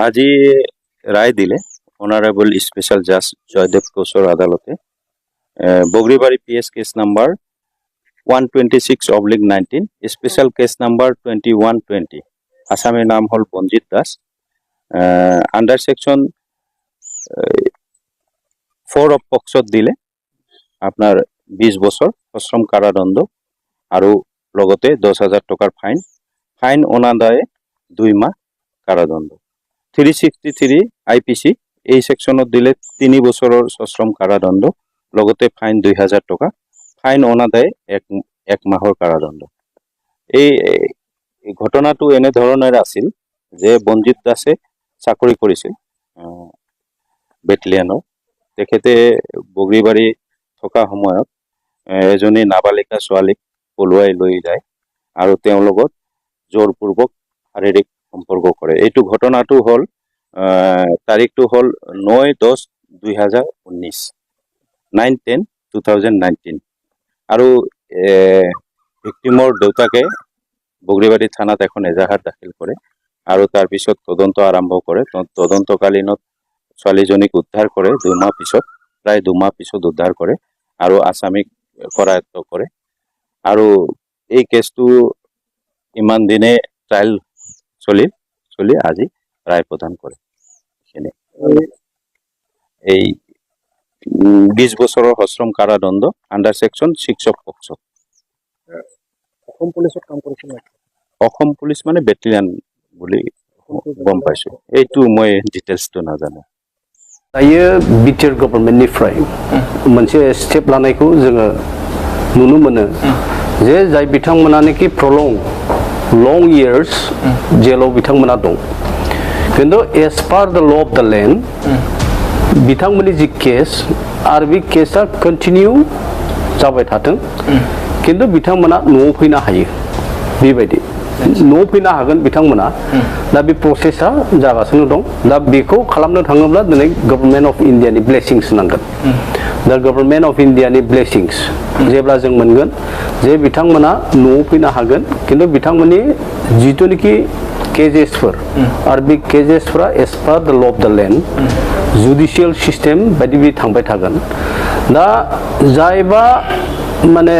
আজি রায় দিলে honourable special জাজ জয়দেব কোচর আদালতে Bogribari PS case number 126/19 special case number 2120 আসামের নাম হল Ranjit Das under section 4 of পক্সত দিলে আপনার 20 বছর সশ্রম কারাদণ্ড আৰু লগতে 10,000 টাকার ফাইন অনাদায়ে 2 মাহ কারাদণ্ড 363 আইপিসি এই সেকশনত দিলে 3 বছৰৰ সশ্রম কারাদণ্ড লগতে ফাইন 2,000 টাকা ফাইন অনাদায়ে 1 মাহৰ কারাদণ্ড এই ঘটনাটো এনে ধৰণৰ আছিল যে বঞ্জিত দাসে চাকৰি কৰিছিল বেটালিয়নৰ তেখেতে বগরিবাড়ি থকা সময়ত এজনী নাবালিকা ছোৱালীক পলুৱাই লৈ যায় আৰু তেওঁৰ লগত জোৰপূৰ্বক শাৰীৰিক সম্পৰ্ক কৰে এইটো ঘটনাটো হল তাৰিখটো হল 9/10/2019 9/10/2019 আৰু ভিক্টিমৰ দেউতাকে বগরিবাড়ি থানাত এখন এজাহাৰ দাখিল কৰে আৰু তাৰ পিছত তদন্ত আৰম্ভ কৰে তদন্তকালীনত ছোৱালীজনীক উদ্ধাৰ কৰে 2 মাহ পিছত প্ৰায় 2 মাহ পিছত উদ্ধাৰ কৰে আৰু আসামিক কৰায়ত্ব কৰে আৰু এই কেছটো ইমান দিনে ট্রায়াল চলি আজি রায় প্রদান করে এই 20 বছৰৰ সশ্রম কারাদণ্ড আন্ডার সেকশন 6 অফ পক্সো অসম পুলিশত কাম কৰিছিল অসম পুলিশ মানে বেটালিয়ন বুলি গম পাইছো এইটো মই ডিটেইলসটো নাজানো दायो बिटिआर गभर्नमेन्टनिफ्राय मोनसे स्टेप लानायखौ जोङो नुनो मोनो जे जाय बिथांमोनानोखि लं इयार्स जेलाव बिथांमोना दं किन्तु age per the law of द लेन्ड बिथांमोननि जि केस आरो बे केसआ कन्टिनिउ जाबाय थाथों किन्तु बिथांमोना न'आव फैनो हायो बेबायदि न'आव फैनो हागोन बिथांमोना दा बे प्रसेसआ जागासिनो दं दा बेखौ खालामनो थाङोब्ला दिनै गभर्नमेन्ट अफ इन्डियानि ब्लेसिंस नांगोन दा गभर्नमेन्ट अफ इन्डियानि ब्लेसिंस जेब्ला जों मोनगोन जे बिथांमोना न'आव फैनो हागोन किन्तु बिथांमोननि जिथुनिखि केजेसफोर आरो बे केजेसफोरा age per the law of द लेन्ड जुडिशियेल सिस्टेम बायदि बे थांबाय थागोन दा जायबा माने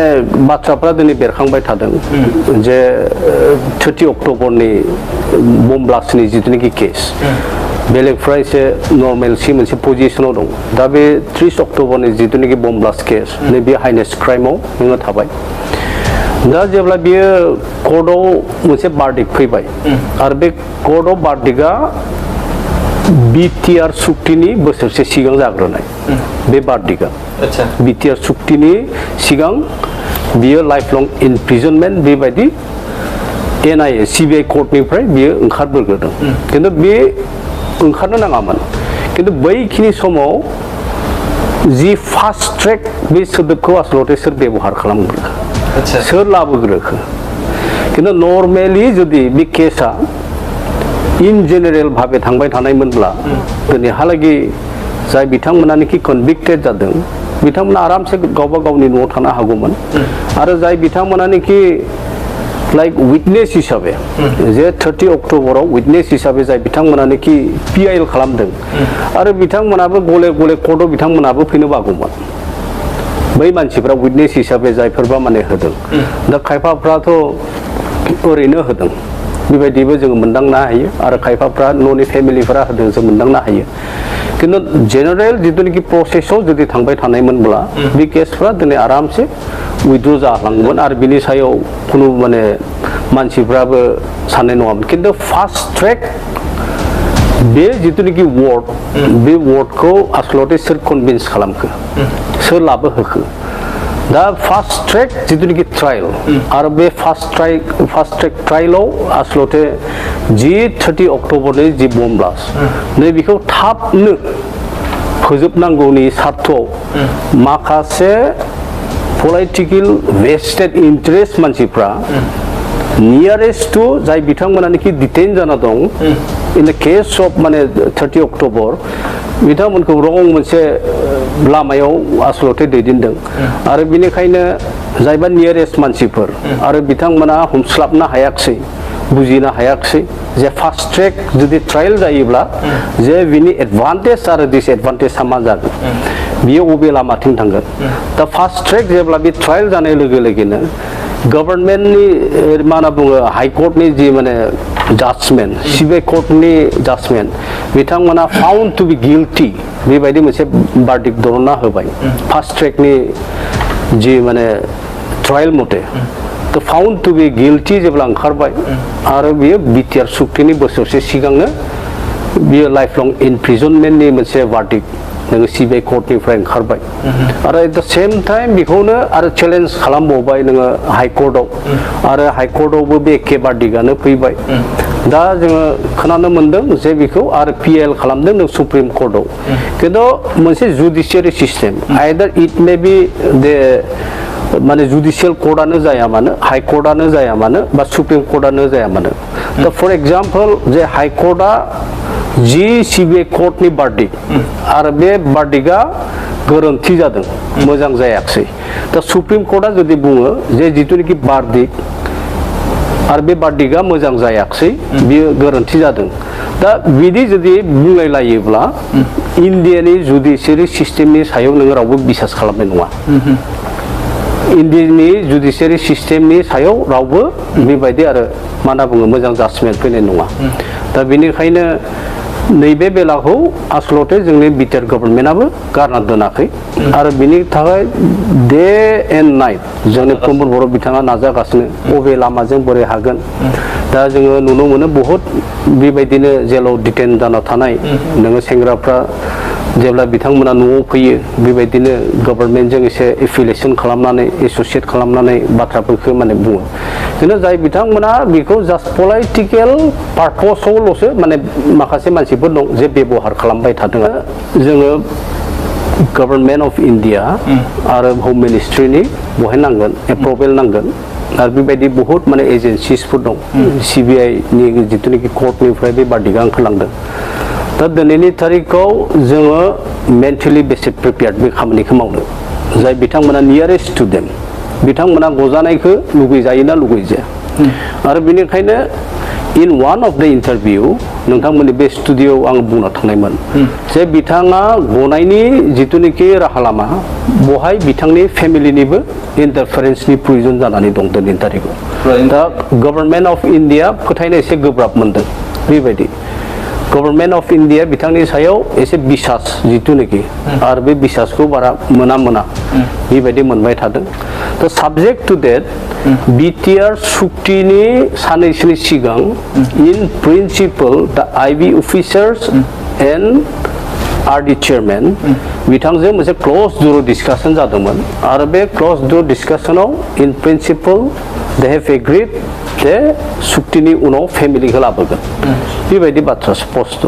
बाथ्राफ्रा दिनै बेरखांबाय थादों जे 30 अक्ट'बरनि बम ब्लास्टनि जिथुनिखि केस बेलेगफ्रा एसे नर्मेलसि मोनसे पजिशनाव दं दा बे 30 अक्ट'बरनि जिथुनिखि बम ब्लास्ट केस नैबे हाइनेस्ट क्राइमाव नोङो थाबाय दा जेब्ला बियो कर्टआव मोनसे बार्डिक फैबाय आरो बे कर्टआव बार्डिकआ बिटिआर सुक्तिनि बोसोरसे सिगां जाग्रोनाय बे बार्डिकआ बिटिआर सुक्तिनि सिगां बियो लाइफ लं इनप्रिजनमेन्ट बेबायदि एनआईए सिबिआई कर्टनिफ्राय बियो ओंखारबोग्रोदों किन्तु बे ओंखारनो नाङामोन किन्तु बैखिनि समाव जि फास्ट ट्रेक बे सोदोबखौ आसलते सोर बेबहार खालामग्रोखो सोर लाबोग्रोखो किन्तु नर्मेलि जुदि बे केसआ इन जेनेरेल भावे थांबाय थानायमोनब्ला दिनैहालागि जाय बिथांमोनानोखि कनभिक्टेड जादों बिथांमोना आरामसे गावबा गावनि न'आव थानो हागौमोन आरो जाय बिथांमोनानोखि लाइक विटनेस हिसाबै जे 30 अक्ट'बराव विटनेस हिसाबै जाय बिथांमोनानोखि पिआइएल खालामदों आरो बिथांमोनाबो गले गले कर्टआव बिथांमोनाबो फैनो बागौमोन बै मानसिफ्रा विटनेस हिसाबै जायफोरबा माने होदों दा खायफाफ्राथ' ओरैनो होदों बेबायदिबो जोङो मोनदांनो हायो आरो खायफाफ्रा न'नि फेमिलिफोरा होदों जों मोनदांनो हायो किन्तु जेनेरेल जिथुनिखि प्रसेसआव जुदि थांबाय थानायमोनब्ला बे केसफ्रा दिनै आरामसे उइथड्र जालांगोन आरो बिनि सायाव खुनु माने मानसिफ्राबो साननाय नङामोन किन्तु फास्ट ट्रेक बे जिथुनिखि वर्ड बे वर्डखौ आसलते सोर कनभिन्स खालामखो सोर लाबोहोखो दा फास्ट ट्रेक जिथुनिखि ट्रायल आरो बे फास्ट ट्रेक ट्रायलाव आसलते जि 30 अक्ट'बरनि जि बम ब्लास्ट नै बेखौ थाबनो फोजोबनांगौनि सार्थआव माखासे पलिटिकेल वेस्टेड इन्टारेस्ट मानसिफ्रा नियारेस्ट टू जाय बिथांमोनानिखि डिटेन जाना दं इन द केस ऑफ माने 30 अक्टोबर बिथांमोनखौ रं मोनसे लामायाव आसलते दैदेनदों आरो बिनिखायनो जायबा नियारेस्ट मानसिफोर आरो बिथांमोना हमस्लाबनो हायाखिसै बुजिनो हायाखिसै जे फास्ट ट्रेक जुदि ट्रायल जायोब्ला जे बिनि एडभान्टेज आरो डिसएडभान्टेजआ मा जागोन बियो अबे लामाथिं थांगोन दा फास्ट ट्रेक जेब्ला बे ट्रायल जानाय लोगो लोगोनो गभर्नमेन्टनि मा होनना बुङो हाइकर्टनि जि माने जाजमेन्ट सिबिआइ कर्टनि जाजमेन्ट बिथांमोना फाउन्ड टु बि गिल्टी बेबायदि मोनसे बार्डिक्ट दरनना होबाय फास्ट ट्रेकनि जि माने ट्रायल मथे तो फाउन्ड टु बि गिल्टी जेब्ला ओंखारबाय आरो बियो बिटिआर सुक्तिनि बोसोरसे सिगांनो बियो लाइफ लं इनप्रिजनमेन्टनि मोनसे बार्डिक्ट नोङो सिबिआइ कर्टनिफ्राय ओंखारबाय आरो एट द सेम टाइम बेखौनो आरो चेलेन्ज खालामबावबाय नोङो हाइकर्टआव आरो हाइकर्टआवबो बे एखे बार्डिक्टआनो फैबाय दा जोङो खोनानो मोन्दों जे बेखौ आरो पिएल खालामदों नों सुप्रिम कर्टआव खिन्थु मोनसे जुडिसियारि सिस्टेम आइदार इट मे बि दे माने जुडिशियल कर्टआनो जाया मानो हाइ कर्टआनो जाया मानो बा सुप्रिम कर्टआनो जाया मानो दा फर एग्जाम्पल जे हाइ कर्टआ जि सिबिआइ कर्टनि बार्डिक्ट आरो बे बार्डिक्टआ गोरोन्थि जादों मोजां जायाखिसै दा सुप्रिम कर्टआ जुदि बुङो जे जिथुनिखि बार्डिक्ट आरो बे बार्डिक्टआ मोजां जायाखिसै बियो गोरोन्थि जादों दा बिदि जुदि बुंलायलायोब्ला इन्डियानि जुडिसियारि सिस्टेमनि सायाव नोङो रावबो बिसास खालामनाय नङा इन्डियानि जुडिसियारि सिस्टेमनि सायाव रावबो बेबायदि आरो मा होनना बुङो मोजां जाजमेन्ट फैनाय नङा दा बेनिखायनो नैबे बेलाखौ आसलते जोंनि बिटिआर गभर्नमेन्टआबो गारना दोनाखै आरो बिनि थाखाय डे एन्ड नाइट जोंनि प्रमद बर' बिथाङा नाजागासिनो अबे लामाजों बोरै हागोन दा जोङो नुनो मोनो बहुत बेबायदिनो जेलाव डिटेन जाना थानाय नोङो सेंग्राफ्रा जेब्ला बिथांमोना न'आव फैयो बेबायदिनो गभर्नमेन्टजों एसे एफिलिएसन खालामनानै एसोसिएट खालामनानै बाथ्राफोरखौ माने बुङो जोंनो जाय बिथांमोना बेखौ जास्ट पलिटिकेल पार्पसावल'सो माने माखासे मानसिफोर दं जे बेबहार खालामबाय थादों जोङो गभर्नमेन्ट अफ इन्डिया आरो होम मिनिस्ट्रिनि बहाय नांगोन एप्रुभेल नांगोन आरो बेबायदि बहुत माने एजेन्सिसफोर दं सिबिआइनि जिथुनिखि कर्टनिफ्राय बे बार्डिक्टआ ओंखारलांदों दा दिनैनि तारिखआव जोङो मेन्टेलि बेसे प्रिपेयार्ड बे खामानिखौ मावनो जाय बिथांमोना नियारेस्ट टु देम बिथांमोना गजानायखौ लुगैजायोना लुगैजाया आरो बेनिखायनो इन वान अफ द इन्टारभिउ नोंथांमोननि बे स्टुडिअ'आव आं बुंना थांनायमोन जे बिथाङा गनायनि जिथुनिखि राहा लामा बहाय बिथांनि फेमिलिनिबो इन्टारफारेन्सनि प्रयोजन जानानै दं दिनैनि तारिखआव दा गभर्नमेन्ट अफ इन्डिया फोथायनो एसे गोब्राब मोनदों बेबायदि गभर्नमेन्ट अफ इन्डिया बिथांनि सायाव एसे बिसास जिथुनिखि आरो बे बिसासखौ बारा मोना बेबायदि मोनबाय थादों दा साबजेक्ट टु डेट बिटिआर सुक्तिनि साननैसोनि सिगां इन प्रिन्सिपल दा IB officers and RD chairman बिथांजों मोनसे क्लज डोर डिसकासन जादोंमोन आरो बे क्लज डोर डिसकासनाव in principle they have agreed जे सुक्तिनि उनाव फेमिलिखौ लाबोगोन बेबायदि बाथ्रा स्पष्ट